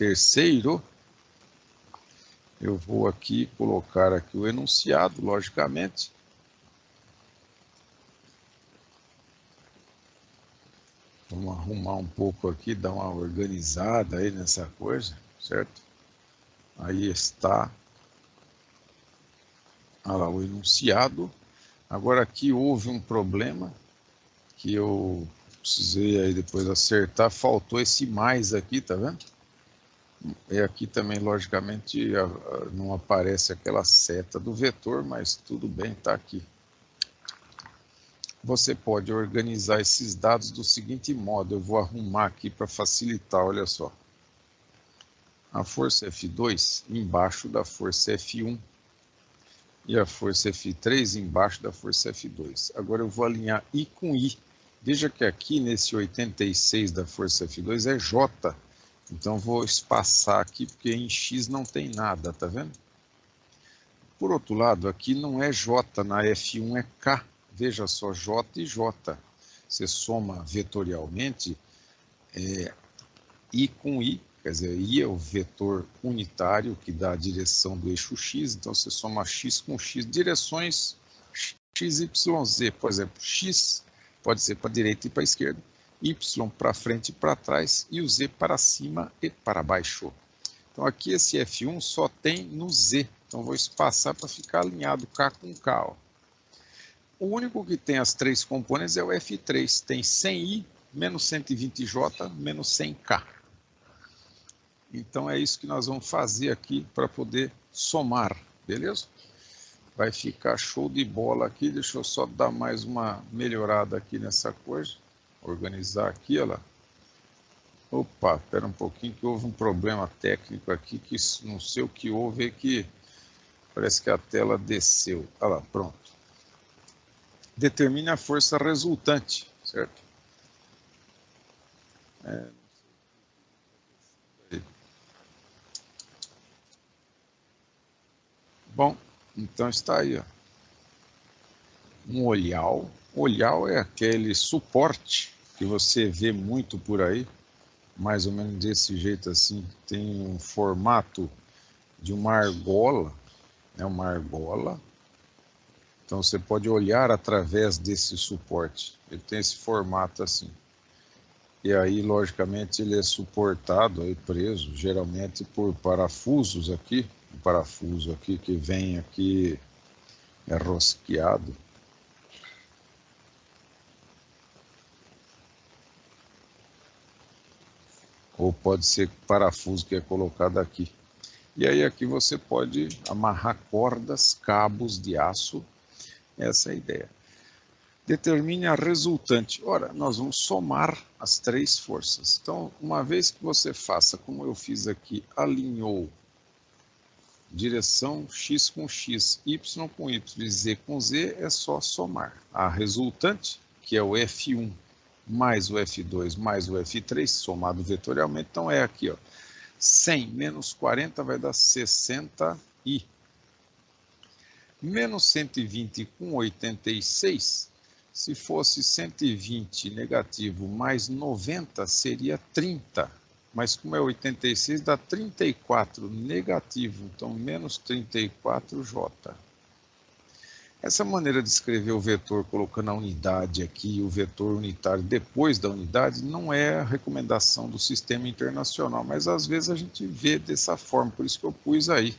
terceiro, eu vou aqui colocar aqui o enunciado, logicamente. Vamos arrumar um pouco aqui, dar uma organizada aí nessa coisa, certo? Aí está, olha lá, o enunciado. Agora aqui houve um problema que eu precisei aí depois acertar, faltou esse mais aqui, tá vendo? E aqui também, logicamente, não aparece aquela seta do vetor, mas tudo bem, tá aqui. Você pode organizar esses dados do seguinte modo, eu vou arrumar aqui para facilitar, olha só. A força F2 embaixo da força F1 e a força F3 embaixo da força F2. Agora eu vou alinhar I com I. Veja que aqui nesse 86 da força F2 é J. Então vou espaçar aqui porque em X não tem nada, tá vendo? Por outro lado, aqui não é J, na F1 é K. Veja só, J e J. Você soma vetorialmente I com I, quer dizer, I é o vetor unitário que dá a direção do eixo X, então você soma X com X, direções X, Y, Z. Por exemplo, X pode ser para a direita e para a esquerda, Y para frente e para trás, e o Z para cima e para baixo. Então aqui esse F1 só tem no Z, então vou espaçar para ficar alinhado K com K. Ó. O único que tem as três componentes é o F3, tem 100i, menos 120j, menos 100k. Então é isso que nós vamos fazer aqui para poder somar, beleza? Vai ficar show de bola aqui, deixa eu só dar mais uma melhorada aqui nessa coisa, organizar aqui, olha lá. Opa, espera um pouquinho que houve um problema técnico aqui, que não sei o que houve, é que parece que a tela desceu. Olha lá, pronto. Determine a força resultante, certo? Bom, então está aí, ó. Um olhal. Olhal é aquele suporte que você vê muito por aí, mais ou menos desse jeito assim. Tem um formato de uma argola, né? Uma argola. Então você pode olhar através desse suporte. Ele tem esse formato assim. E aí, logicamente, ele é suportado, aí, preso, geralmente por parafusos aqui. Um parafuso aqui que vem aqui rosqueado. Ou pode ser parafuso que é colocado aqui. E aí aqui você pode amarrar cordas, cabos de aço. Essa é a ideia. Determine a resultante. Ora, nós vamos somar as três forças. Então, uma vez que você faça como eu fiz aqui, alinhou direção X com X, Y com Y e Z com Z, é só somar. A resultante, que é o F1 mais o F2 mais o F3, somado vetorialmente, então é aqui, ó. 100 menos 40 vai dar 60i. Menos 120 com 86, se fosse 120 negativo mais 90, seria 30. Mas como é 86, dá 34 negativo, então menos 34j. Essa maneira de escrever o vetor colocando a unidade aqui e o vetor unitário depois da unidade não é a recomendação do sistema internacional, mas às vezes a gente vê dessa forma, por isso que eu pus aí.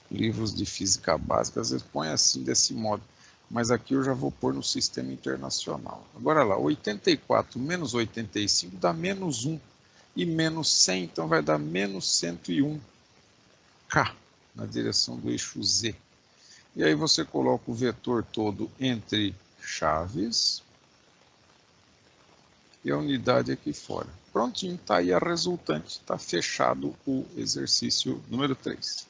Livros de física básica às vezes põe assim, desse modo, mas aqui eu já vou pôr no sistema internacional. Agora lá, 84 menos 85 dá menos 1, e menos 100, então vai dar menos 101k, na direção do eixo Z. E aí você coloca o vetor todo entre chaves e a unidade aqui fora. Prontinho, está aí a resultante, está fechado o exercício número 3.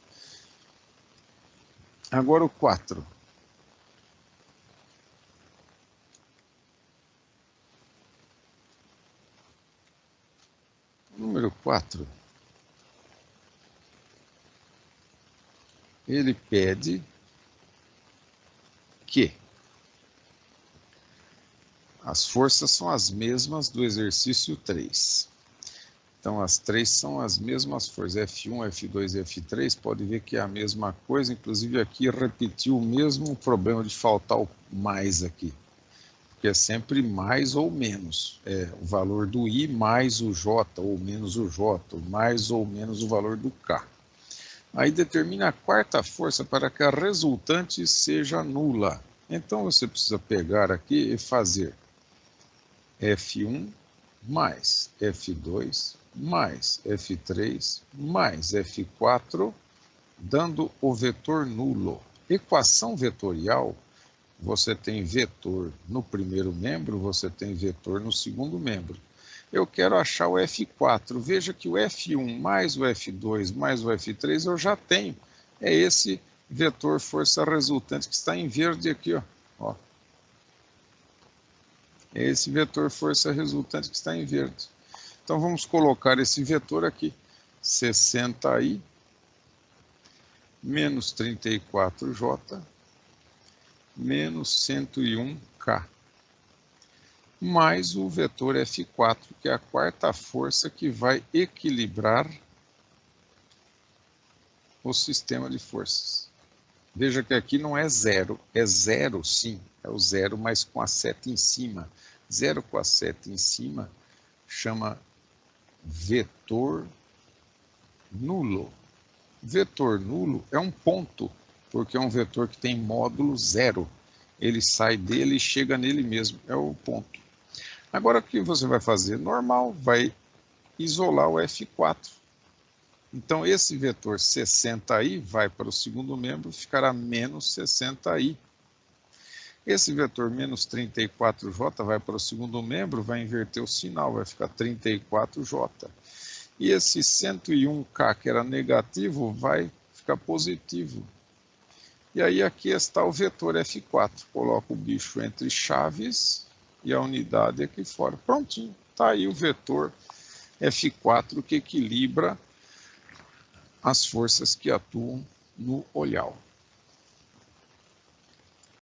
Agora o 4. Número 4. Ele pede que as forças são as mesmas do exercício 3. Então, as três são as mesmas forças, F1, F2 e F3, pode ver que é a mesma coisa, inclusive aqui repetiu o mesmo problema de faltar o mais aqui, porque é sempre mais ou menos, o valor do I mais o J, ou menos o J, mais ou menos o valor do K. Aí determina a quarta força para que a resultante seja nula. Então, você precisa pegar aqui e fazer F1 mais F2 mais F3 mais F4, dando o vetor nulo. Equação vetorial, você tem vetor no primeiro membro, você tem vetor no segundo membro. Eu quero achar o F4. Veja que o F1 mais o F2 mais o F3 eu já tenho. É esse vetor força resultante que está em verde aqui, ó. É esse vetor força resultante que está em verde. Então, vamos colocar esse vetor aqui, 60i menos 34j menos 101k, mais o vetor F4, que é a quarta força que vai equilibrar o sistema de forças. Veja que aqui não é zero, é zero sim, é o zero, mas com a seta em cima. Zero com a seta em cima chama vetor nulo. Vetor nulo é um ponto, porque é um vetor que tem módulo zero. Ele sai dele e chega nele mesmo, é o ponto. Agora o que você vai fazer? Normal, vai isolar o F4. Então esse vetor 60i vai para o segundo membro, ficará menos 60i. Esse vetor menos 34j vai para o segundo membro, vai inverter o sinal, vai ficar 34j. E esse 101k, que era negativo, vai ficar positivo. E aí aqui está o vetor F4. Coloco o bicho entre chaves e a unidade aqui fora. Prontinho, está aí o vetor F4 que equilibra as forças que atuam no olhar.